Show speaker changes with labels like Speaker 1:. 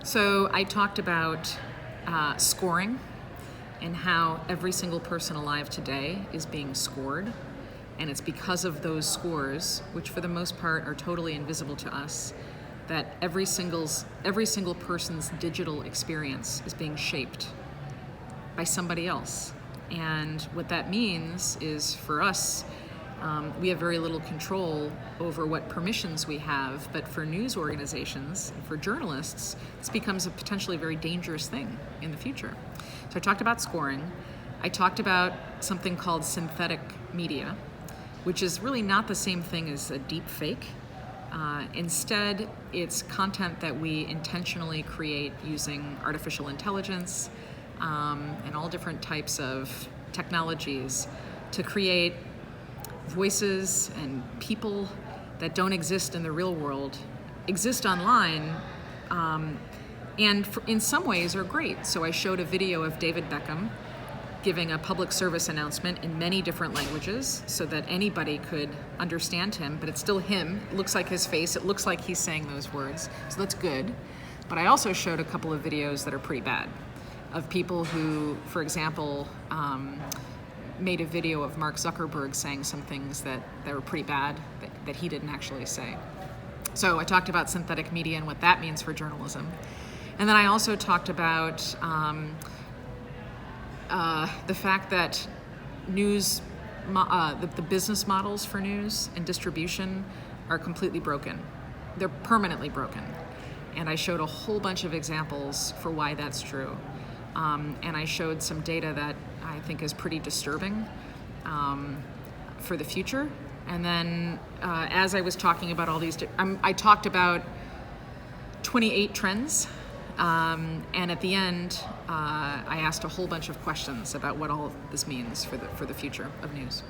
Speaker 1: So I talked about scoring and how every single person alive today is being scored. And it's because of those scores, which for the most part are totally invisible to us, that every single person's digital experience is being shaped by somebody else. And what that means is, for us, we have very little control over what permissions we have, but for news organizations, for journalists, this becomes a potentially very dangerous thing in the future. So I talked about scoring. I talked about something called synthetic media, which is really not the same thing as a deep fake. Instead, it's content that we intentionally create using artificial intelligence and all different types of technologies to create voices and people that don't exist in the real world, exist online, and in some ways are great. So I showed a video of David Beckham giving a public service announcement in many different languages so that anybody could understand him, but it's still him. It looks like his face. It looks like he's saying those words. So that's good. But I also showed a couple of videos that are pretty bad of people who, for example, made a video of Mark Zuckerberg saying some things that were pretty bad that he didn't actually say. So I talked about synthetic media and what that means for journalism. And then I also talked about the fact that news, the business models for news and distribution are completely broken. They're permanently broken. And I showed a whole bunch of examples for why that's true. And I showed some data that I think is pretty disturbing for the future. And then as I was talking about all these, I talked about 28 trends. And at the end, I asked a whole bunch of questions about what all of this means for the future of news.